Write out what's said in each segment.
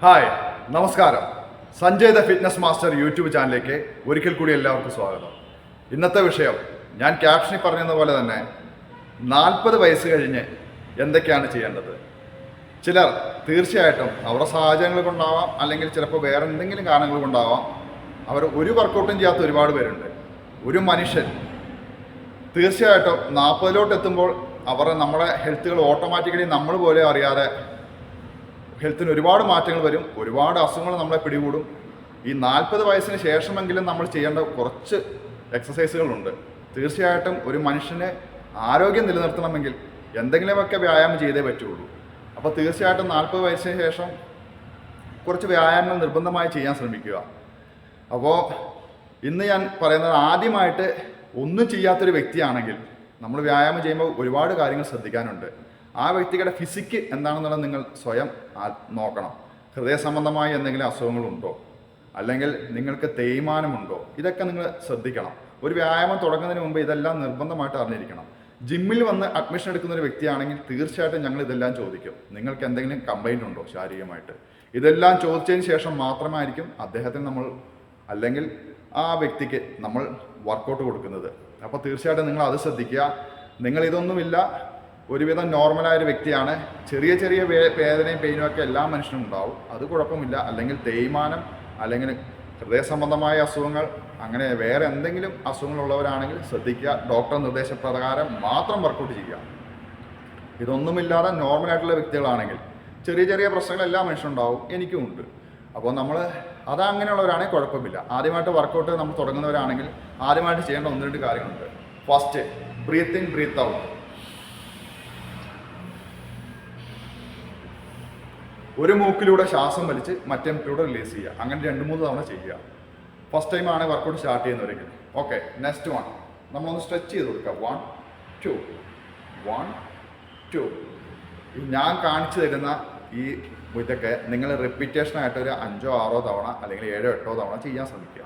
Hi, നമസ്കാരം. Sanjay the fitness master YouTube ചാനലിലേക്ക് ഒരിക്കൽ കൂടി എല്ലാവർക്കും സ്വാഗതം. ഇന്നത്തെ വിഷയം ഞാൻ ക്യാപ്ഷനിൽ പറഞ്ഞതുപോലെ തന്നെ 40 വയസ്സ് കഴിഞ്ഞ് എന്തൊക്കെയാണ് ചെയ്യേണ്ടത്. ചിലർ തീർച്ചയായിട്ടും അവരുടെ സാഹചര്യങ്ങൾ കൊണ്ടാവാം, അല്ലെങ്കിൽ ചിലപ്പോൾ വേറെ എന്തെങ്കിലും കാരണങ്ങൾ കൊണ്ടാവാം അവർ ഒരു വർക്കൗട്ടും ചെയ്യാത്ത ഒരുപാട് പേരുണ്ട്. ഒരു മനുഷ്യൻ തീർച്ചയായിട്ടും 40ലോട്ട് എത്തുമ്പോൾ നമ്മുടെ ഹെൽത്തുകൾ ഓട്ടോമാറ്റിക്കലി നമ്മൾ പോലെ അറിയാതെ ഹെൽത്തിന് ഒരുപാട് മാറ്റങ്ങൾ വരും, ഒരുപാട് അസുഖങ്ങൾ നമ്മളെ പിടികൂടും. ഈ 40 വയസ്സിന് ശേഷമെങ്കിലും നമ്മൾ ചെയ്യേണ്ട കുറച്ച് എക്സസൈസുകളുണ്ട്. തീർച്ചയായിട്ടും ഒരു മനുഷ്യന് ആരോഗ്യം നിലനിർത്തണമെങ്കിൽ എന്തെങ്കിലുമൊക്കെ വ്യായാമം ചെയ്തേ പറ്റുള്ളൂ. അപ്പോൾ തീർച്ചയായിട്ടും 40 വയസ്സിന് ശേഷം കുറച്ച് വ്യായാമങ്ങൾ നിർബന്ധമായി ചെയ്യാൻ ശ്രമിക്കുക. അപ്പോൾ ഇന്ന് ഞാൻ പറയുന്നത്, ആദ്യമായിട്ട് ഒന്നും ചെയ്യാത്തൊരു വ്യക്തിയാണെങ്കിൽ നമ്മൾ വ്യായാമം ചെയ്യുമ്പോൾ ഒരുപാട് കാര്യങ്ങൾ ശ്രദ്ധിക്കാനുണ്ട്. ആ വ്യക്തിയുടെ ഫിസിക്ക് എന്താണെന്നുള്ളത് നിങ്ങൾ സ്വയം നോക്കണം. ഹൃദയ സംബന്ധമായ എന്തെങ്കിലും അസുഖങ്ങളുണ്ടോ, അല്ലെങ്കിൽ നിങ്ങൾക്ക് തേയ്മാനമുണ്ടോ, ഇതൊക്കെ നിങ്ങൾ ശ്രദ്ധിക്കണം. ഒരു വ്യായാമം തുടങ്ങുന്നതിന് മുമ്പ് ഇതെല്ലാം നിർബന്ധമായിട്ട് അറിഞ്ഞിരിക്കണം. ജിമ്മിൽ വന്ന് അഡ്മിഷൻ എടുക്കുന്ന ഒരു വ്യക്തിയാണെങ്കിൽ തീർച്ചയായിട്ടും ഞങ്ങൾ ഇതെല്ലാം ചോദിക്കും. നിങ്ങൾക്ക് എന്തെങ്കിലും കംപ്ലൈൻറ്റ് ഉണ്ടോ ശാരീരികമായിട്ട്, ഇതെല്ലാം ചോദിച്ചതിന് ശേഷം മാത്രമായിരിക്കും അദ്ദേഹത്തിന് നമ്മൾ അല്ലെങ്കിൽ ആ വ്യക്തിക്ക് നമ്മൾ വർക്കൗട്ട് കൊടുക്കുന്നത്. അപ്പോൾ തീർച്ചയായിട്ടും നിങ്ങൾ അത് ശ്രദ്ധിക്കുക. നിങ്ങൾ ഇതൊന്നുമില്ല, ഒരുവിധം നോർമലായൊരു വ്യക്തിയാണ്, ചെറിയ ചെറിയ വേദനയും പെയിനും ഒക്കെ എല്ലാ മനുഷ്യനും ഉണ്ടാവും, അത് കുഴപ്പമില്ല. അല്ലെങ്കിൽ തേയ്മാനം, അല്ലെങ്കിൽ ഹൃദയ സംബന്ധമായ അസുഖങ്ങൾ, അങ്ങനെ വേറെ എന്തെങ്കിലും അസുഖങ്ങളുള്ളവരാണെങ്കിൽ ശ്രദ്ധിക്കുക. ഡോക്ടർ നിർദ്ദേശപ്രകാരം മാത്രം വർക്കൗട്ട് ചെയ്യുക. ഇതൊന്നുമില്ലാതെ നോർമലായിട്ടുള്ള വ്യക്തികളാണെങ്കിൽ ചെറിയ ചെറിയ പ്രശ്നങ്ങൾ എല്ലാ മനുഷ്യനുണ്ടാവും, എനിക്കും ഉണ്ട്. അപ്പോൾ നമ്മൾ അതങ്ങനെയുള്ളവരാണെങ്കിൽ കുഴപ്പമില്ല. ആദ്യമായിട്ട് വർക്കൗട്ട് നമ്മൾ തുടങ്ങുന്നവരാണെങ്കിൽ ആദ്യമായിട്ട് ചെയ്യേണ്ട 1-2 കാര്യങ്ങളുണ്ട്. First, breathe in breathe out. ഒരു മൂക്കിലൂടെ ശ്വാസം വലിച്ച് മറ്റേ മൂക്കിലൂടെ റിലീസ് ചെയ്യുക. അങ്ങനെ 2-3 തവണ ചെയ്യുക. ഫസ്റ്റ് ടൈമാണ് വർക്കൗട്ട് സ്റ്റാർട്ട് ചെയ്യുന്നവരെങ്കിൽ. ഓക്കെ, നെക്സ്റ്റ് വൺ, നമ്മളൊന്ന് സ്ട്രെച്ച് ചെയ്ത് കൊടുക്കുക. 1 2 1 2. ഞാൻ കാണിച്ചു തരുന്ന ഈ ഇതൊക്കെ നിങ്ങൾ റിപ്പീറ്റേഷനായിട്ട് ഒരു 5-6 തവണ അല്ലെങ്കിൽ 7-8 തവണ ചെയ്യാൻ ശ്രമിക്കുക.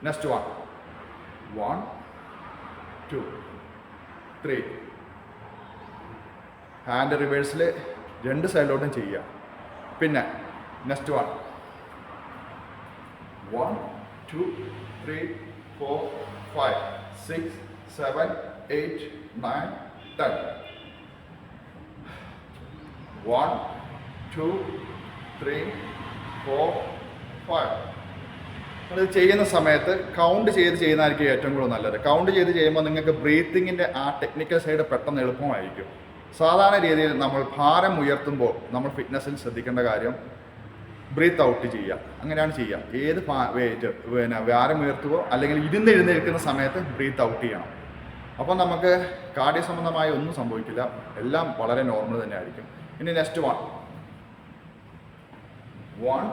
നെക്സ്റ്റ് 1 2 3. ഹാൻഡ് റിവേഴ്സിൽ 2 സൈഡിലോട്ടും ചെയ്യുക. പിന്നെ നെക്സ്റ്റ് 1 2 3 4 5 6 7 8 9 10. 1 2 3 4 5. അത് ചെയ്യുന്ന സമയത്ത് കൗണ്ട് ചെയ്ത് ചെയ്യുന്നതായിരിക്കും ഏറ്റവും കൂടുതൽ നല്ലത്. കൗണ്ട് ചെയ്ത് ചെയ്യുമ്പോൾ നിങ്ങൾക്ക് ബ്രീത്തിങ്ങിൻ്റെ ആ ടെക്നിക്കൽ സൈഡ് പെട്ടെന്ന് എളുപ്പമായിരിക്കും. സാധാരണ രീതിയിൽ നമ്മൾ ഭാരം ഉയർത്തുമ്പോൾ നമ്മൾ ഫിറ്റ്നസ്സിൽ ശ്രദ്ധിക്കേണ്ട കാര്യം ബ്രീത്ത് ഔട്ട് ചെയ്യുക. അങ്ങനെയാണ് ചെയ്യുക. ഏത് ഭാരം ഉയർത്തുകയോ അല്ലെങ്കിൽ എഴുന്നേൽക്കുന്ന സമയത്ത് ബ്രീത്ത് ഔട്ട് ചെയ്യണം. അപ്പോൾ നമുക്ക് കാർഡിയോ സംബന്ധമായ ഒന്നും സംഭവിക്കില്ല, എല്ലാം വളരെ നോർമൽ തന്നെ ആയിരിക്കും. ഇനി നെക്സ്റ്റ് 1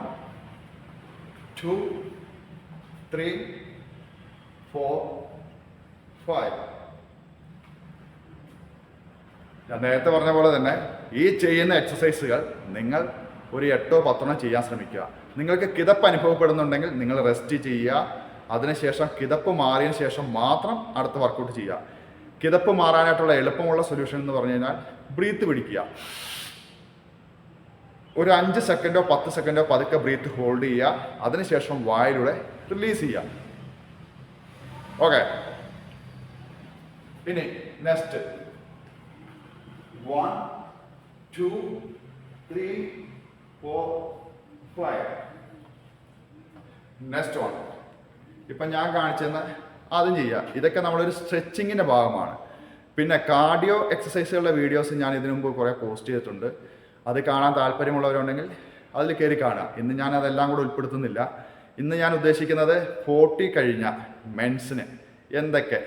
2 3 4 5. ഞാൻ നേരത്തെ പറഞ്ഞ പോലെ തന്നെ ഈ ചെയ്യുന്ന എക്സസൈസുകൾ നിങ്ങൾ ഒരു 8-10 ചെയ്യാൻ ശ്രമിക്കുക. നിങ്ങൾക്ക് കിതപ്പ് അനുഭവപ്പെടുന്നുണ്ടെങ്കിൽ നിങ്ങൾ റെസ്റ്റ് ചെയ്യുക. അതിനുശേഷം കിതപ്പ് മാറിയതിന് ശേഷം മാത്രം അടുത്ത വർക്കൗട്ട് ചെയ്യുക. കിതപ്പ് മാറാനായിട്ടുള്ള എളുപ്പമുള്ള സൊല്യൂഷൻ എന്ന് പറഞ്ഞു കഴിഞ്ഞാൽ ബ്രീത്ത് പിടിക്കുക. ഒരു 5 സെക്കൻഡോ 10 സെക്കൻഡോ പതുക്കെ ബ്രീത്ത് ഹോൾഡ് ചെയ്യുക. അതിനുശേഷം വായിലൂടെ റിലീസ് ചെയ്യുക. ഓക്കെ, ഇനി നെക്സ്റ്റ് 1 2 3 4 5. നെക്സ്റ്റ് 1. ഇപ്പം ഞാൻ കാണിച്ചെന്ന് അതും ചെയ്യുക. ഇതൊക്കെ നമ്മളൊരു സ്ട്രെച്ചിങ്ങിൻ്റെ ഭാഗമാണ്. പിന്നെ കാർഡിയോ എക്സസൈസുകളുടെ വീഡിയോസ് ഞാൻ ഇതിനു മുമ്പ് കുറേ പോസ്റ്റ് ചെയ്തിട്ടുണ്ട്. അത് കാണാൻ താല്പര്യമുള്ളവരുണ്ടെങ്കിൽ അതിൽ കയറി കാണുക. ഇന്ന് ഞാൻ അതെല്ലാം കൂടെ ഉൾപ്പെടുത്തുന്നില്ല. ഇന്ന് ഞാൻ ഉദ്ദേശിക്കുന്നത് 40 കഴിഞ്ഞ മെൻസിന് എന്തൊക്കെ,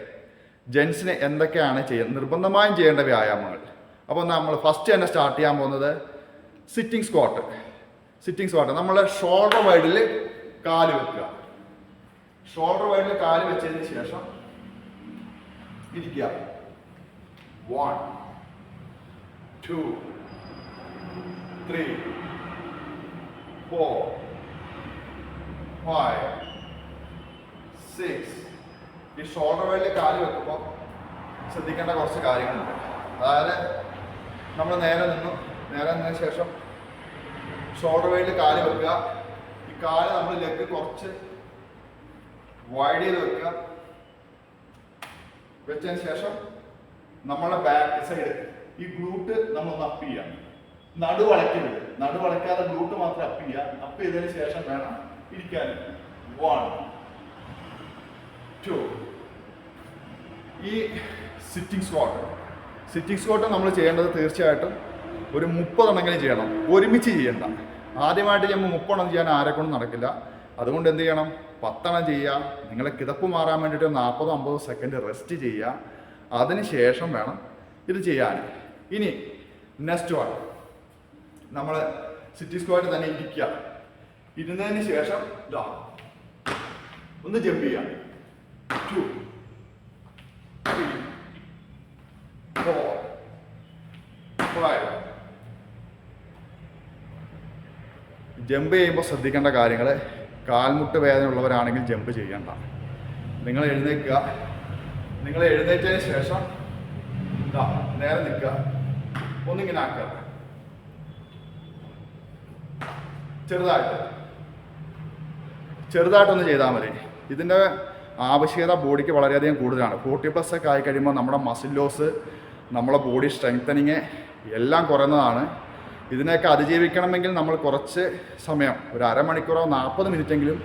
ജെൻസിന് എന്തൊക്കെയാണ് നിർബന്ധമായും ചെയ്യേണ്ട വ്യായാമങ്ങൾ. അപ്പോൾ നമ്മൾ ഫസ്റ്റ് തന്നെ സ്റ്റാർട്ട് ചെയ്യാൻ പോകുന്നത് സിറ്റിംഗ് സ്ക്വാട്ട്. നമ്മൾ ഷോൾഡർ വൈഡിൽ കാല് വെക്കുക. ഷോൾഡർ വൈഡിൽ കാല് വെച്ചതിന് ശേഷം ഇരിക്കുക. 1 2 3 4 5 6. ഈ ഷോൾഡർ വൈഡിൽ കാല് വെക്കുമ്പോൾ ശ്രദ്ധിക്കേണ്ട കുറച്ച് കാര്യങ്ങളുണ്ട്. അതായത് നമ്മൾ നേരെ നിന്നതിന് ശേഷം ഷോൾഡർ വൈഡിൽ കാല് വെക്കുക. ഈ കാല് നമ്മൾ ലെഗ് കുറച്ച് വൈഡ് ചെയ്ത് വെക്കുക. വെച്ചതിന് ശേഷം നമ്മളെ ബാക്ക് സൈഡ് ഈ ഗ്ലൂട്ട് നമ്മളൊന്ന് അപ്പ് ചെയ്യാം. നടു വളയ്ക്കരുത്. നടു വളയ്ക്കാതെ ഗ്ലൂട്ട് മാത്രം അപ്പ് ചെയ്യുക. അപ്പ് ചെയ്തതിന് ശേഷം വേണം ഇരിക്കാൻ. 1 2. ഈ സിറ്റിംഗ് സ്ക്വാട്ട് നമ്മൾ ചെയ്യേണ്ടത് തീർച്ചയായിട്ടും ഒരു 30 എണ്ണമെങ്കിലും ചെയ്യണം. ഒരുമിച്ച് ചെയ്യണ്ട. ആദ്യമായിട്ട് ചെയ്യുമ്പോൾ 30 എണ്ണം ചെയ്യാൻ ആരെക്കൊണ്ടും നടക്കില്ല. അതുകൊണ്ട് എന്ത് ചെയ്യണം, 10 എണ്ണം ചെയ്യുക. നിങ്ങളെ കിതപ്പ് മാറാൻ വേണ്ടിയിട്ട് 40-50 സെക്കൻഡ് റെസ്റ്റ് ചെയ്യുക. അതിന് ശേഷം വേണം ഇത് ചെയ്യാൻ. ഇനി നെക്സ്റ്റ് വൺ, നമ്മൾ സിറ്റിംഗ് സ്ക്വാട്ട് തന്നെ ഇരിക്കുക. ഇരുന്നതിന് ശേഷം ഇതാ ഒന്ന് ജമ്പ് ചെയ്യാം. 2 3 4 5. ജമ്പ് ചെയ്യുമ്പോൾ ശ്രദ്ധിക്കേണ്ട കാര്യങ്ങൾ, കാൽമുട്ട് വേദന ഉള്ളവരാണെങ്കിൽ ജമ്പ് ചെയ്യണ്ട. നിങ്ങൾ എഴുന്നേൽക്കുക. നിങ്ങൾ എഴുന്നേറ്റതിന് ശേഷം നേരെ നിൽക്കുക. ഒന്നിങ്ങനെ ആക്കുക. ചെറുതായിട്ടൊന്ന് ചെയ്താൽ മതി. ഇതിൻ്റെ ആവശ്യകത ബോഡിക്ക് വളരെയധികം കൂടുതലാണ്. 40+ ഒക്കെ ആയി കഴിയുമ്പോൾ നമ്മുടെ മസിൽ ലോസ്, നമ്മളെ ബോഡി സ്ട്രെങ്തനിങ് എല്ലാം കുറയുന്നതാണ്. ഇതിനെയൊക്കെ അതിജീവിക്കണമെങ്കിൽ നമ്മൾ കുറച്ച് സമയം, ഒരു അരമണിക്കൂറോ 40 മിനിറ്റെങ്കിലും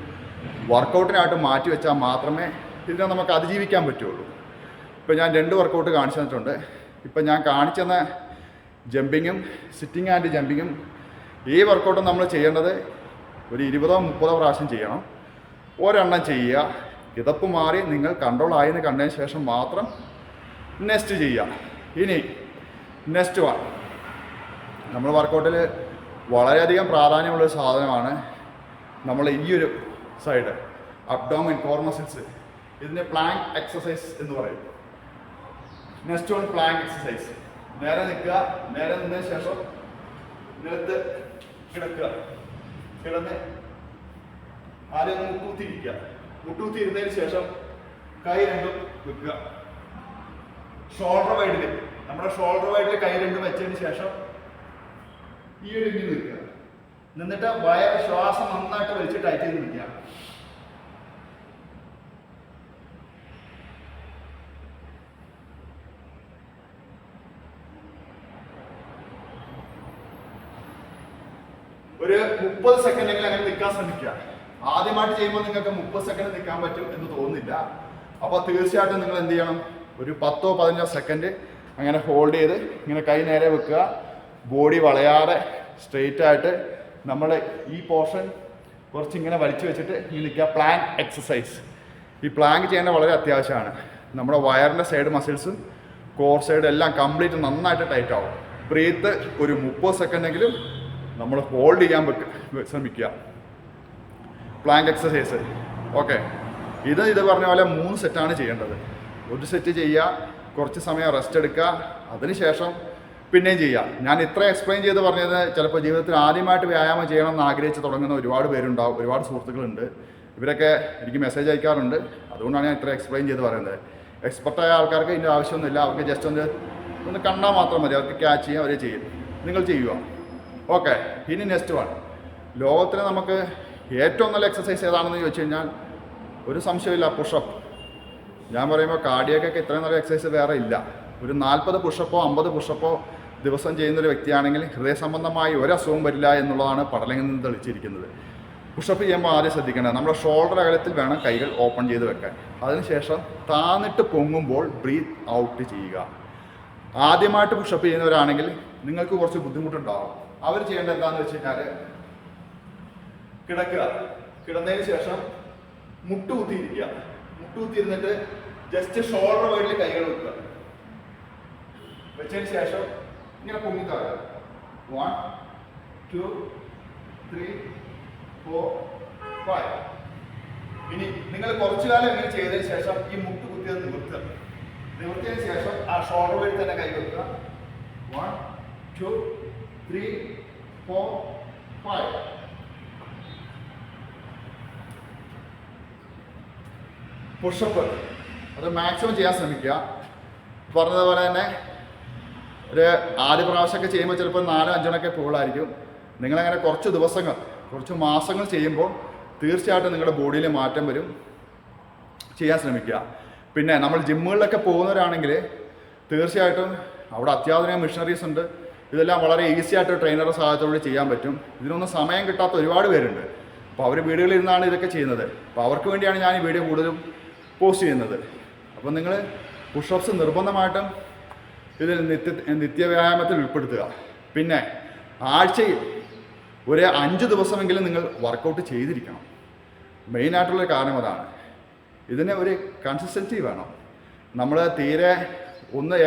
വർക്കൗട്ടിനായിട്ട് മാറ്റി വെച്ചാൽ മാത്രമേ ഇതിനെ നമുക്ക് അതിജീവിക്കാൻ പറ്റുള്ളൂ. ഇപ്പോൾ ഞാൻ 2 വർക്കൗട്ട് കാണിച്ചു തന്നിട്ടുണ്ട്. ഇപ്പം ഞാൻ കാണിച്ചു തന്ന ജമ്പിങ്ങും സിറ്റിംഗ് ആൻഡ് ജമ്പിങ്ങും ഈ വർക്കൗട്ടും നമ്മൾ ചെയ്യേണ്ടത് ഒരു 20-30 പ്രാവശ്യം ചെയ്യണം. ഒരെണ്ണം ചെയ്യുക. കിതപ്പ് മാറി നിങ്ങൾ കൺട്രോൾ ആയെന്ന് കണ്ടതിന് ശേഷം മാത്രം നെക്സ്റ്റ് ചെയ്യുക. ഇനി നെക്സ്റ്റ് വൺ, നമ്മൾ വർക്കൗട്ടിൽ വളരെയധികം പ്രാധാന്യമുള്ളൊരു സാധനമാണ് നമ്മൾ ഈ ഒരു സൈഡ് അബ്ഡോമിൻ, കോർ മസിൽസ്. ഇതിന് പ്ലാങ്ക് എക്സസൈസ് എന്ന് പറയും. Next one plank exercise. നേരെ നിൽക്കുക. നേരെ നിന്നതിന് ശേഷം നിലത്ത് കിടക്കുക. കിടന്ന് ആദ്യം മുട്ടുകുത്തിയിരിക്കുക. മുട്ടുകുത്തി ഇരുന്നതിന് ശേഷം കൈ രണ്ടും വെക്കുക. ഷോൾഡർ വൈഡിൽ, നമ്മുടെ ഷോൾഡർ വൈഡിൽ കൈ രണ്ടും വെച്ചതിന് ശേഷം ഈ ഒരു ഇങ്ങനെ നിൽക്കുക. നിന്നിട്ട് വയറ് ശ്വാസം നന്നായിട്ട് വലിച്ച് ടൈറ്റ് ചെയ്ത് നിൽക്കുക. ഒരു 30 സെക്കൻഡെങ്കിലും അങ്ങനെ നിൽക്കാൻ ശ്രമിക്കുക. ആദ്യമായിട്ട് ചെയ്യുമ്പോൾ നിങ്ങൾക്ക് 30 സെക്കൻഡ് നിൽക്കാൻ പറ്റും എന്ന് തോന്നുന്നില്ല. അപ്പോൾ തീർച്ചയായിട്ടും നിങ്ങൾ എന്ത് ചെയ്യണം, ഒരു 10-15 സെക്കൻഡ് അങ്ങനെ ഹോൾഡ് ചെയ്ത് ഇങ്ങനെ കൈ നേരെ വെക്കുക. ബോഡി വളയാതെ സ്ട്രെയിറ്റ് ആയിട്ട് നമ്മൾ ഈ പോർഷൻ കുറച്ച് ഇങ്ങനെ വലിച്ചു വെച്ചിട്ട് ഈ നിൽക്കുക. Planck exercise. ഈ പ്ലാങ്ക് ചെയ്യേണ്ടത് വളരെ അത്യാവശ്യമാണ്. നമ്മുടെ വയറിൻ്റെ സൈഡ് മസിൽസും കോർ സൈഡ് എല്ലാം കംപ്ലീറ്റ് നന്നായിട്ട് ടൈറ്റ് ആവും. ബ്രീത്ത് ഒരു 30 സെക്കൻഡെങ്കിലും നമ്മൾ ഹോൾഡ് ചെയ്യാൻ ശ്രമിക്കുക. Planck exercise. ഓക്കെ, ഇത് പറഞ്ഞ പോലെ 3 സെറ്റാണ് ചെയ്യേണ്ടത്. ഒരു സെറ്റ് ചെയ്യുക, കുറച്ച് സമയം റെസ്റ്റ് എടുക്കുക, അതിനുശേഷം പിന്നെയും ചെയ്യുക. ഞാൻ ഇത്ര എക്സ്പ്ലെയിൻ ചെയ്ത് പറഞ്ഞത് ചിലപ്പോൾ ജീവിതത്തിൽ ആദ്യമായിട്ട് വ്യായാമം ചെയ്യണമെന്ന് ആഗ്രഹിച്ച് തുടങ്ങുന്ന ഒരുപാട് പേരുണ്ടാവും, ഒരുപാട് സുഹൃത്തുക്കളുണ്ട്. ഇവരൊക്കെ എനിക്ക് മെസ്സേജ് അയക്കാറുണ്ട്. അതുകൊണ്ടാണ് ഞാൻ ഇത്ര എക്സ്പ്ലെയിൻ ചെയ്ത് പറയുന്നത്. എക്സ്പെർട്ടായ ആൾക്കാർക്ക് ഇതിൻ്റെ ആവശ്യമൊന്നുമില്ല. അവർക്ക് ജസ്റ്റ് ഒന്ന് കണ്ടാൽ മാത്രം മതി. അവർക്ക് ക്യാച്ച് ചെയ്യാൻ അവർ ചെയ്യും. നിങ്ങൾ ചെയ്യുക. ഓക്കെ, ഇനി നെക്സ്റ്റ് വൺ. ലോകത്തിൽ നമുക്ക് ഏറ്റവും നല്ല എക്സസൈസ് ഏതാണെന്ന് ചോദിച്ചു കഴിഞ്ഞാൽ ഒരു സംശയമില്ല, പുഷപ്പ്. ഞാൻ പറയുമ്പോൾ കാർഡിയൊക്കെ ഇത്രയും നല്ല എക്സസൈസ് വേറെ ഇല്ല. ഒരു 40 പുഷപ്പോ 50 പുഷപ്പോ ദിവസം ചെയ്യുന്നൊരു വ്യക്തിയാണെങ്കിൽ ഹൃദയ സംബന്ധമായി ഒരു അസുഖവും വരില്ല എന്നുള്ളതാണ് പഠനങ്ങളിൽ നിന്ന് തെളിയിച്ചിരിക്കുന്നത്. പുഷപ്പ് ചെയ്യുമ്പോൾ ആദ്യം ശ്രദ്ധിക്കേണ്ടത് നമ്മുടെ ഷോൾഡർ അകലത്തിൽ വേണം കൈകൾ ഓപ്പൺ ചെയ്ത് വെക്കാൻ. അതിനുശേഷം താന്നിട്ട് പൊങ്ങുമ്പോൾ ബ്രീത്ത് ഔട്ട് ചെയ്യുക. ആദ്യമായിട്ട് പുഷപ്പ് ചെയ്യുന്നവരാണെങ്കിൽ നിങ്ങൾക്ക് കുറച്ച് ബുദ്ധിമുട്ടുണ്ടാവും. അവർ ചെയ്യേണ്ടത് എന്താണെന്ന് വെച്ച് കഴിഞ്ഞാൽ കിടക്കുക. കിടന്നതിന് ശേഷം മുട്ടുകുത്തിയിരിക്കുക. മുട്ടുകുത്തിയിരുന്നിട്ട് ജസ്റ്റ് ഷോൾഡർ വൈഡിൽ കൈകൾ വെക്കുക. വെച്ചതിന് ശേഷം ഇങ്ങനെ പൊങ്ങിത്താഴുക. 1 2 3 4 5. ഇനി നിങ്ങൾ കുറച്ചു കാലം ഇങ്ങനെ ചെയ്തതിന് ശേഷം ഈ മുട്ട് കുത്തിയത് നിവർത്തുക. നിവർത്തിയതിന് ശേഷം ആ ഷോൾഡർ വഴി തന്നെ കൈ വെക്കുക. 1 2 3 4 5. പുഷപ്പ് അത് മാക്സിമം ചെയ്യാൻ ശ്രമിക്കുക. പറഞ്ഞതുപോലെ തന്നെ ഒരു ആദ്യ പ്രാവശ്യമൊക്കെ ചെയ്യുമ്പോൾ ചിലപ്പോൾ 4-5 എണ്ണമൊക്കെ കൂടുതലായിരിക്കും. നിങ്ങളങ്ങനെ കുറച്ച് ദിവസങ്ങൾ, കുറച്ച് മാസങ്ങൾ ചെയ്യുമ്പോൾ തീർച്ചയായിട്ടും നിങ്ങളുടെ ബോഡിയിൽ മാറ്റം വരും. ചെയ്യാൻ ശ്രമിക്കുക. പിന്നെ നമ്മൾ ജിമ്മുകളിലൊക്കെ പോകുന്നവരാണെങ്കിൽ തീർച്ചയായിട്ടും അവിടെ അത്യാധുനിക മെഷീനറീസ് ഉണ്ട്. ഇതെല്ലാം വളരെ ഈസി ആയിട്ട് ട്രെയിനറുടെ സഹായത്തോടെ ചെയ്യാൻ പറ്റും. ഇതിനൊന്നും സമയം കിട്ടാത്ത ഒരുപാട് പേരുണ്ട്. അപ്പോൾ അവർ വീടുകളിൽ ഇരുന്നാണ് ഇതൊക്കെ ചെയ്യുന്നത്. അപ്പോൾ അവർക്ക് വേണ്ടിയാണ് ഞാൻ ഈ വീഡിയോ കൂടുതലും പോസ്റ്റ് ചെയ്യുന്നത്. അപ്പോൾ നിങ്ങൾ പുഷപ്സ് നിർബന്ധമായിട്ടും ഇതിൽ നിത്യവ്യായാമത്തിൽ ഉൾപ്പെടുത്തുക. പിന്നെ ആഴ്ചയിൽ ഒരു 5 ദിവസമെങ്കിലും നിങ്ങൾ വർക്കൗട്ട് ചെയ്തിരിക്കണം. മെയിനായിട്ടുള്ളൊരു കാരണം അതാണ്. ഇതിന് ഒരു കൺസിസ്റ്റൻസി വേണം. നമ്മൾ തീരെ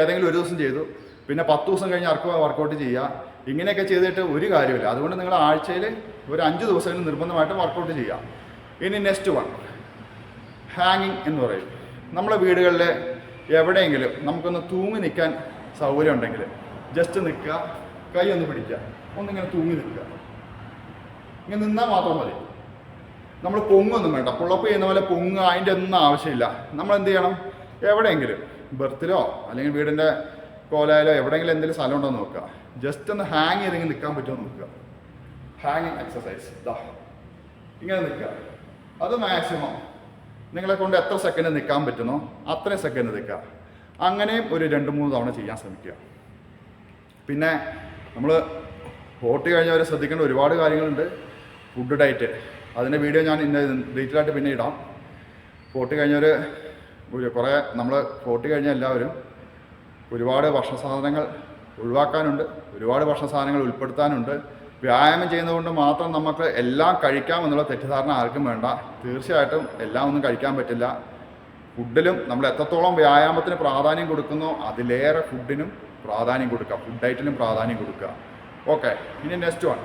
ഏതെങ്കിലും ഒരു ദിവസം ചെയ്തു, പിന്നെ 10 ദിവസം കഴിഞ്ഞ് വർക്കൗട്ട് ചെയ്യുക, ഇങ്ങനെയൊക്കെ ചെയ്തിട്ട് ഒരു കാര്യമില്ല. അതുകൊണ്ട് നിങ്ങൾ ആഴ്ചയിൽ ഒരു 5 ദിവസമെങ്കിലും നിർബന്ധമായിട്ടും വർക്കൗട്ട് ചെയ്യുക. ഇനി നെക്സ്റ്റ് വൺ, ഹാങ്ങിങ് എന്ന് പറയും. നമ്മളെ വീടുകളിൽ എവിടെയെങ്കിലും നമുക്കൊന്ന് തൂങ്ങി നിൽക്കാൻ സൗകര്യം ഉണ്ടെങ്കിൽ ജസ്റ്റ് നിൽക്കുക, കൈ ഒന്ന് പിടിക്കുക, ഒന്നിങ്ങനെ തൂങ്ങി നിൽക്കുക. ഇങ്ങനെ നിന്നാൽ മാത്രം മതി. നമ്മൾ പൊങ്ങൊന്നും വേണ്ട. പുള്ളപ്പ് ചെയ്യുന്ന പോലെ പൊങ്ങുക, അതിൻ്റെ ഒന്നും ആവശ്യമില്ല. നമ്മൾ എന്ത് ചെയ്യണം, എവിടെയെങ്കിലും ബർത്തിലോ അല്ലെങ്കിൽ വീടിൻ്റെ കോലായാലോ എവിടെയെങ്കിലും എന്തെങ്കിലും സ്ഥലം ഉണ്ടോ എന്ന് നോക്കുക. ജസ്റ്റ് ഒന്ന് ഹാങ് ചെയ്തെങ്കിൽ നിൽക്കാൻ പറ്റുമോ നോക്കുക. ഹാങ്ങിങ് എക്സസൈസ് ഇങ്ങനെ നിൽക്കുക. അത് മാക്സിമം നിങ്ങളെ കൊണ്ട് എത്ര സെക്കൻഡ് നിൽക്കാൻ പറ്റുന്നോ അത്രയും സെക്കൻഡ് നിൽക്കുക. അങ്ങനെയും ഒരു 2-3 തവണ ചെയ്യാൻ ശ്രമിക്കുക. പിന്നെ നമ്മൾ വോട്ട് കഴിഞ്ഞവരെ ശ്രദ്ധിക്കേണ്ട ഒരുപാട് കാര്യങ്ങളുണ്ട്. ഫുഡ് ഡയറ്റ്, അതിൻ്റെ വീഡിയോ ഞാൻ ഡീറ്റെയിൽ ആയിട്ട് പിന്നെ ഇടാം. വോട്ട് കഴിഞ്ഞവർ കുറേ നമ്മൾ വോട്ട് കഴിഞ്ഞ എല്ലാവരും ഒരുപാട് ഭക്ഷണ സാധനങ്ങൾ ഒഴിവാക്കാനുണ്ട്, ഒരുപാട് ഭക്ഷണ സാധനങ്ങൾ ഉൾപ്പെടുത്താനുണ്ട്. വ്യായാമം ചെയ്യുന്നതുകൊണ്ട് മാത്രം നമുക്ക് എല്ലാം കഴിക്കാമെന്നുള്ള തെറ്റിദ്ധാരണ ആർക്കും വേണ്ട. തീർച്ചയായിട്ടും എല്ലാം ഒന്നും കഴിക്കാൻ പറ്റില്ല. ഫുഡിലും നമ്മൾ എത്രത്തോളം വ്യായാമത്തിന് പ്രാധാന്യം കൊടുക്കുന്നോ അതിലേറെ ഫുഡിനും പ്രാധാന്യം കൊടുക്കുക, ഫുഡ് ഡയറ്റിനും പ്രാധാന്യം കൊടുക്കുക. ഓക്കെ, ഇനി നെക്സ്റ്റ് വൺ,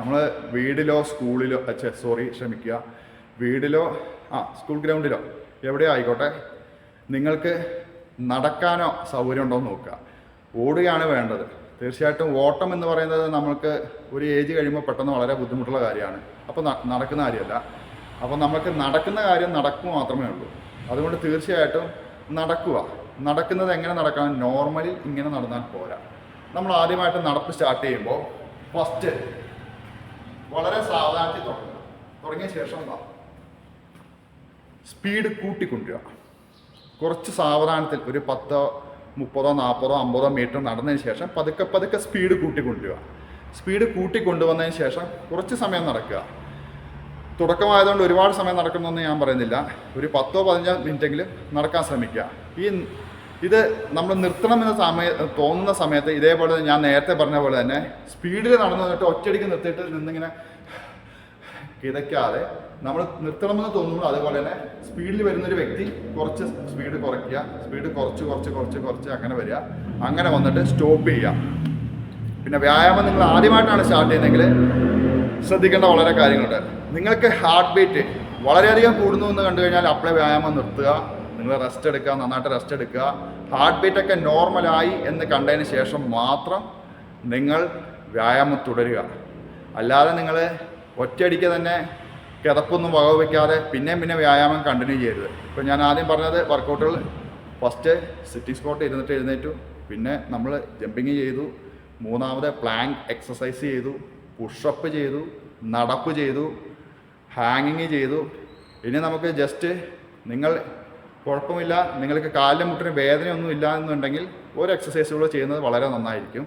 നമ്മൾ വീടിലോ സ്കൂളിലോ വീടിലോ സ്കൂൾ ഗ്രൗണ്ടിലോ എവിടെയോ ആയിക്കോട്ടെ, നിങ്ങൾക്ക് നടക്കാനോ സൗകര്യം ഉണ്ടോ എന്ന് നോക്കുക. ഓടുകയാണ് വേണ്ടത്. തീർച്ചയായിട്ടും ഓട്ടം എന്ന് പറയുന്നത് നമ്മൾക്ക് ഒരു ഏജ് കഴിയുമ്പോൾ പെട്ടെന്ന് വളരെ ബുദ്ധിമുട്ടുള്ള കാര്യമാണ്. അപ്പോൾ നടക്കുന്ന കാര്യമല്ല. അപ്പോൾ നമുക്ക് നടക്കുന്ന കാര്യം നടക്കുക മാത്രമേ ഉള്ളൂ. അതുകൊണ്ട് തീർച്ചയായിട്ടും നടക്കുക. നടക്കുന്നത് എങ്ങനെ നടക്കണം? നോർമലി ഇങ്ങനെ നടന്നാൽ പോരാ. നമ്മൾ ആദ്യമായിട്ട് നടപ്പ് സ്റ്റാർട്ട് ചെയ്യുമ്പോൾ ഫസ്റ്റ് വളരെ സാവധാനത്തിൽ തുടങ്ങിയ ശേഷം സ്പീഡ് കൂട്ടിക്കൊണ്ടുവരിക. കുറച്ച് സാവധാനത്തിൽ ഒരു 10, 30, 40, 50 മീറ്റർ നടന്നതിന് ശേഷം പതുക്കെ സ്പീഡ് കൂട്ടിക്കൊണ്ടുവരിക. സ്പീഡ് കൂട്ടിക്കൊണ്ടുവന്നതിന് ശേഷം കുറച്ച് സമയം നടക്കുക. തുടക്കമായതുകൊണ്ട് ഒരുപാട് സമയം നടക്കണമെന്ന് ഞാൻ പറയുന്നില്ല. ഒരു 10-15 മിനിറ്റെങ്കിലും നടക്കാൻ ശ്രമിക്കുക. ഇത് നമ്മൾ നിർത്തണമെന്ന് തോന്നുന്ന സമയത്ത് ഇതേപോലെ ഞാൻ നേരത്തെ പറഞ്ഞ പോലെ തന്നെ സ്പീഡിൽ നടന്നു വന്നിട്ട് ഒറ്റയടിക്ക് നിർത്തിയിട്ട് നിന്നിങ്ങനെ കിതയ്ക്കാതെ നമ്മൾ നിർത്തണമെന്ന് തോന്നുമ്പോൾ അതുപോലെ തന്നെ സ്പീഡിൽ വരുന്നൊരു വ്യക്തി കുറച്ച് സ്പീഡ് കുറയ്ക്കുക. സ്പീഡ് കുറച്ച് അങ്ങനെ വരിക. അങ്ങനെ വന്നിട്ട് സ്റ്റോപ്പ് ചെയ്യുക. പിന്നെ വ്യായാമം നിങ്ങൾ ആദ്യമായിട്ടാണ് സ്റ്റാർട്ട് ചെയ്യുന്നതെങ്കിൽ ശ്രദ്ധിക്കേണ്ട വളരെ കാര്യങ്ങളുണ്ട്. നിങ്ങൾക്ക് ഹാർട്ട് ബീറ്റ് വളരെയധികം കൂടുന്നു എന്ന് കണ്ടു കഴിഞ്ഞാൽ അപ്പോഴേ വ്യായാമം നിർത്തുക. നിങ്ങൾ റെസ്റ്റ് എടുക്കുക, നന്നായിട്ട് റെസ്റ്റ് എടുക്കുക. ഹാർട്ട് ബീറ്റൊക്കെ നോർമലായി എന്ന് കണ്ടതിന് ശേഷം മാത്രം നിങ്ങൾ വ്യായാമം തുടരുക. അല്ലാതെ നിങ്ങൾ ഒറ്റയടിക്ക് തന്നെ കിതപ്പൊന്നും വകവയ്ക്കാതെ പിന്നെ വ്യായാമം കണ്ടിന്യൂ ചെയ്യരുത്. ഇപ്പോൾ ഞാൻ ആദ്യം പറഞ്ഞത് വർക്കൗട്ടുകൾ ഫസ്റ്റ് സിറ്റിംഗ് സ്പോട്ട് എഴുന്നേറ്റു, പിന്നെ നമ്മൾ ജമ്പിങ് ചെയ്തു, മൂന്നാമത് പ്ലാങ്ക് എക്സസൈസ് ചെയ്തു, പുഷപ്പ് ചെയ്തു, നടപ്പ് ചെയ്തു, ഹാങ്ങിങ് ചെയ്തു. ഇനി നമുക്ക് ജസ്റ്റ് നിങ്ങൾ കുഴപ്പമില്ല, നിങ്ങൾക്ക് കാലിൻ്റെ മുട്ടിന് വേദനയൊന്നും ഇല്ല എന്നുണ്ടെങ്കിൽ ഒരു എക്സസൈസുകൾ ചെയ്യുന്നത് വളരെ നന്നായിരിക്കും.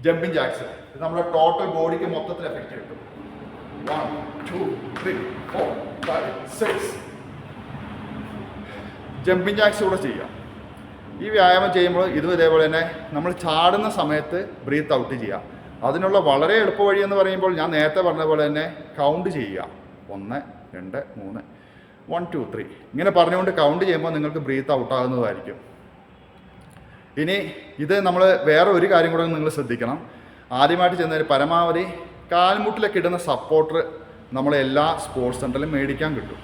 ജമ്പിങ് ജാക്സ്, ഇത് നമ്മുടെ ടോട്ടൽ ബോഡിക്ക് മൊത്തത്തിൽ എഫക്റ്റ് കിട്ടും. 1, 2, 3, 4, 5, 6 ജമ്പിങ് ജാക്സ് കൂടെ ചെയ്യാം. ഈ വ്യായാമം ചെയ്യുമ്പോൾ ഇതും ഇതേപോലെ തന്നെ നമ്മൾ ചാടുന്ന സമയത്ത് ബ്രീത്ത് ഔട്ട് ചെയ്യുക. അതിനുള്ള വളരെ എളുപ്പ വഴി എന്ന് പറയുമ്പോൾ ഞാൻ നേരത്തെ പറഞ്ഞ പോലെ തന്നെ കൗണ്ട് ചെയ്യുക. 1, 2, 3, 1, 2, 3 ഇങ്ങനെ പറഞ്ഞുകൊണ്ട് കൗണ്ട് ചെയ്യുമ്പോൾ നിങ്ങൾക്ക് ബ്രീത്ത് ഔട്ട് ആകുന്നതായിരിക്കും. ഇനി ഇത് നമ്മൾ വേറെ ഒരു കാര്യം കൂടെ നിങ്ങൾ ശ്രദ്ധിക്കണം. ആദ്യമായിട്ട് ചെയ്യുന്നതിന് പരമാവധി കാൽമുട്ടിലൊക്കെ ഇടുന്ന സപ്പോർട്ടർ നമ്മൾ എല്ലാ സ്പോർട്സ് സെൻ്ററിലും മേടിക്കാൻ കിട്ടും.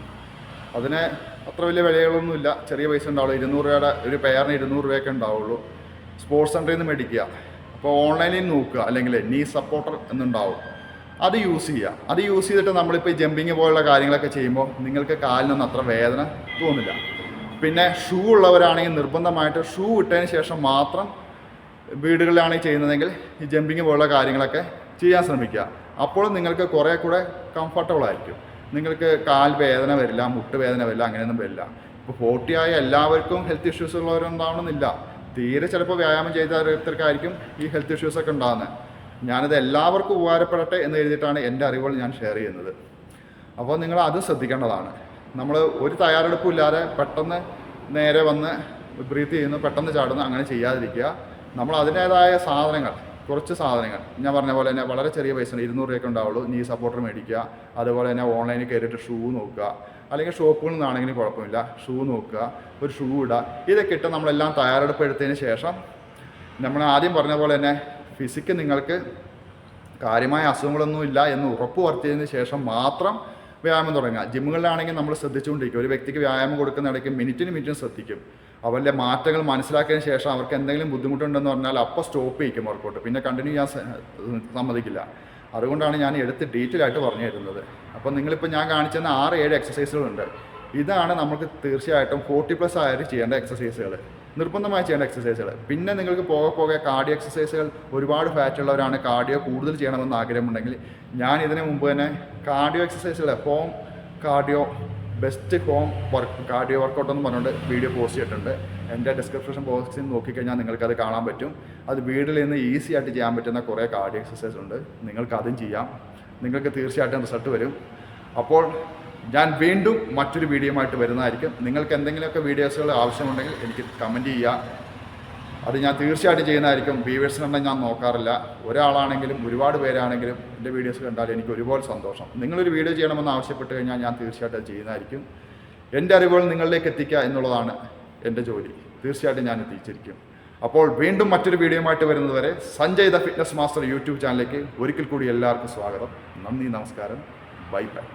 അതിന് അത്ര വലിയ വിലകളൊന്നുമില്ല, ചെറിയ പൈസ ഉണ്ടാവുള്ളൂ. 200 രൂപയുടെ ഒരു പെയറിന് 200 രൂപയൊക്കെ ഉണ്ടാവുള്ളൂ. സ്പോർട്സ് സെൻ്ററിൽ നിന്ന് മേടിക്കുക. അപ്പോൾ ഓൺലൈനിൽ നോക്കുക, അല്ലെങ്കിൽ നീ സപ്പോർട്ടർ എന്നുണ്ടാവും, അത് യൂസ് ചെയ്യുക. അത് യൂസ് ചെയ്തിട്ട് നമ്മളിപ്പോൾ ജമ്പിങ് പോലുള്ള കാര്യങ്ങളൊക്കെ ചെയ്യുമ്പോൾ നിങ്ങൾക്ക് കാലിനൊന്നും അത്ര വേദന തോന്നില്ല. പിന്നെ ഷൂ ഉള്ളവരാണെങ്കിൽ നിർബന്ധമായിട്ട് ഷൂ ഇട്ടതിന് ശേഷം മാത്രം വീടുകളിലാണ് ചെയ്യുന്നതെങ്കിൽ ഈ ജമ്പിങ് പോലുള്ള കാര്യങ്ങളൊക്കെ ചെയ്യാൻ ശ്രമിക്കുക. അപ്പോൾ നിങ്ങൾക്ക് കുറേ കൂടെ കംഫർട്ടബിൾ ആയിരിക്കും. നിങ്ങൾക്ക് കാൽ വേദന വരില്ല, മുട്ട് വേദന വരില്ല, അങ്ങനെയൊന്നും വരില്ല. ഇപ്പോൾ 40 ആയ എല്ലാവർക്കും ഹെൽത്ത് ഇഷ്യൂസ് ഉള്ളവരുണ്ടാവണമെന്നില്ല. തീരെ ചിലപ്പോൾ വ്യായാമം ചെയ്തവർക്കായിരിക്കും ഈ ഹെൽത്ത് ഇഷ്യൂസൊക്കെ ഉണ്ടാകുന്നത്. ഞാനത് എല്ലാവർക്കും ഉപകാരപ്പെടട്ടെ എന്ന് എഴുതിയിട്ടാണ് എൻ്റെ അറിവുകൾ ഞാൻ ഷെയർ ചെയ്യുന്നത്. അപ്പോൾ നിങ്ങൾ അത് ശ്രദ്ധിക്കേണ്ടതാണ്. നമ്മൾ ഒരു തയ്യാറെടുപ്പും ഇല്ലാതെ പെട്ടെന്ന് നേരെ വന്ന് ബ്രീത്ത് ചെയ്യുന്നു, പെട്ടെന്ന് ചാടുന്നു, അങ്ങനെ ചെയ്യാതിരിക്കുക. നമ്മൾ അതിൻ്റേതായ സാധനങ്ങൾ, കുറച്ച് സാധനങ്ങൾ ഞാൻ പറഞ്ഞ പോലെ തന്നെ വളരെ ചെറിയ പൈസ 200 രൂപയൊക്കെ ഉണ്ടാവുള്ളൂ. നീ സപ്പോർട്ടർ മേടിക്കുക. അതുപോലെ തന്നെ ഓൺലൈനിൽ കയറിയിട്ട് ഷൂ നോക്കുക, അല്ലെങ്കിൽ ഷോപ്പുകളിൽ നിന്നാണെങ്കിലും കുഴപ്പമില്ല, ഷൂ നോക്കുക, ഒരു ഷൂ ഇടുക. ഇതൊക്കെ ഇട്ട് നമ്മളെല്ലാം തയ്യാറെടുപ്പ് എടുത്തതിന് ശേഷം നമ്മൾ ആദ്യം പറഞ്ഞ പോലെ തന്നെ ഫിസിക്ക് നിങ്ങൾക്ക് കാര്യമായ അസുഖങ്ങളൊന്നും ഇല്ല എന്ന് ഉറപ്പ് വരുത്തിയതിന് ശേഷം മാത്രം വ്യായാമം തുടങ്ങുക. ജിമ്മുകളിലാണെങ്കിൽ നമ്മൾ ശ്രദ്ധിച്ചുകൊണ്ടിരിക്കും. ഒരു വ്യക്തിക്ക് വ്യായാമം കൊടുക്കുന്ന ഇടയ്ക്ക് മിനിറ്റിന് ശ്രദ്ധിക്കും. അവരുടെ മാറ്റങ്ങൾ മനസ്സിലാക്കിയതിന് ശേഷം അവർക്ക് എന്തെങ്കിലും ബുദ്ധിമുട്ടുണ്ടെന്ന് പറഞ്ഞാൽ അപ്പോൾ സ്റ്റോപ്പ് ചെയ്യിക്കും വർക്കൗട്ട്, പിന്നെ കണ്ടിന്യൂ ചെയ്യാൻ സമ്മതിക്കില്ല. അതുകൊണ്ടാണ് ഞാൻ എടുത്ത് ഡീറ്റെയിൽ ആയിട്ട് പറഞ്ഞു തരുന്നത്. അപ്പോൾ നിങ്ങളിപ്പോൾ ഞാൻ കാണിച്ചെന്ന 6-7 എക്സസൈസുകളുണ്ട്. ഇതാണ് നമുക്ക് തീർച്ചയായിട്ടും 40+ ആയിട്ട് ചെയ്യേണ്ട എക്സസൈസുകൾ, നിർബന്ധമായി ചെയ്യേണ്ട എക്സസൈസുകൾ. പിന്നെ നിങ്ങൾക്ക് പോകെ കാർഡിയോ എക്സസൈസുകൾ, ഒരുപാട് ഫാറ്റ് ഉള്ളവരാണ് കാർഡിയോ കൂടുതൽ ചെയ്യണമെന്ന് ആഗ്രഹമുണ്ടെങ്കിൽ ഞാൻ ഇതിന് മുമ്പ് തന്നെ കാർഡിയോ എക്സസൈസുകൾ, home cardio, best home cardio workout എന്ന് പറഞ്ഞുകൊണ്ട് വീഡിയോ പോസ്റ്റ് ചെയ്തിട്ടുണ്ട്. എൻ്റെ ഡിസ്ക്രിപ്ഷൻ ബോക്സിൽ നോക്കിക്കഴിഞ്ഞാൽ നിങ്ങൾക്കത് കാണാൻ പറ്റും. അത് വീട്ടിൽ നിന്ന് ഈസി ആയിട്ട് ചെയ്യാൻ പറ്റുന്ന കുറേ കാർഡിയോ എക്സസൈസ് ഉണ്ട്. നിങ്ങൾക്ക് അതും ചെയ്യാം. നിങ്ങൾക്ക് തീർച്ചയായിട്ടും റിസൾട്ട് വരും. അപ്പോൾ ഞാൻ വീണ്ടും മറ്റൊരു വീഡിയോയുമായിട്ട് വരുന്നതായിരിക്കും. നിങ്ങൾക്ക് എന്തെങ്കിലുമൊക്കെ വീഡിയോസുകൾ ആവശ്യമുണ്ടെങ്കിൽ എനിക്ക് കമൻറ്റ് ചെയ്യുക. അത് ഞാൻ തീർച്ചയായിട്ടും ചെയ്യുന്നതായിരിക്കും. വ്യൂവേഴ്സിനെണ്ണം ഞാൻ നോക്കാറില്ല. ഒരാളാണെങ്കിലും ഒരുപാട് പേരാണെങ്കിലും എൻ്റെ വീഡിയോസ് കണ്ടാൽ എനിക്ക് ഒരുപോലെ സന്തോഷം. നിങ്ങളൊരു വീഡിയോ ചെയ്യണമെന്ന് ആവശ്യപ്പെട്ട് കഴിഞ്ഞാൽ ഞാൻ തീർച്ചയായിട്ടും അത് ചെയ്യുന്നതായിരിക്കും. എൻ്റെ അറിവുകൾ നിങ്ങളിലേക്ക് എത്തിക്കുക എന്നുള്ളതാണ് എൻ്റെ ജോലി. തീർച്ചയായിട്ടും ഞാൻ എത്തിച്ചിരിക്കും. അപ്പോൾ വീണ്ടും മറ്റൊരു വീഡിയോയുമായിട്ട് വരുന്നതുവരെ Sanjay the fitness master YouTube ചാനലിലേക്ക് ഒരിക്കൽ കൂടി എല്ലാവർക്കും സ്വാഗതം. നന്ദി, നമസ്കാരം, ബൈ ബൈ.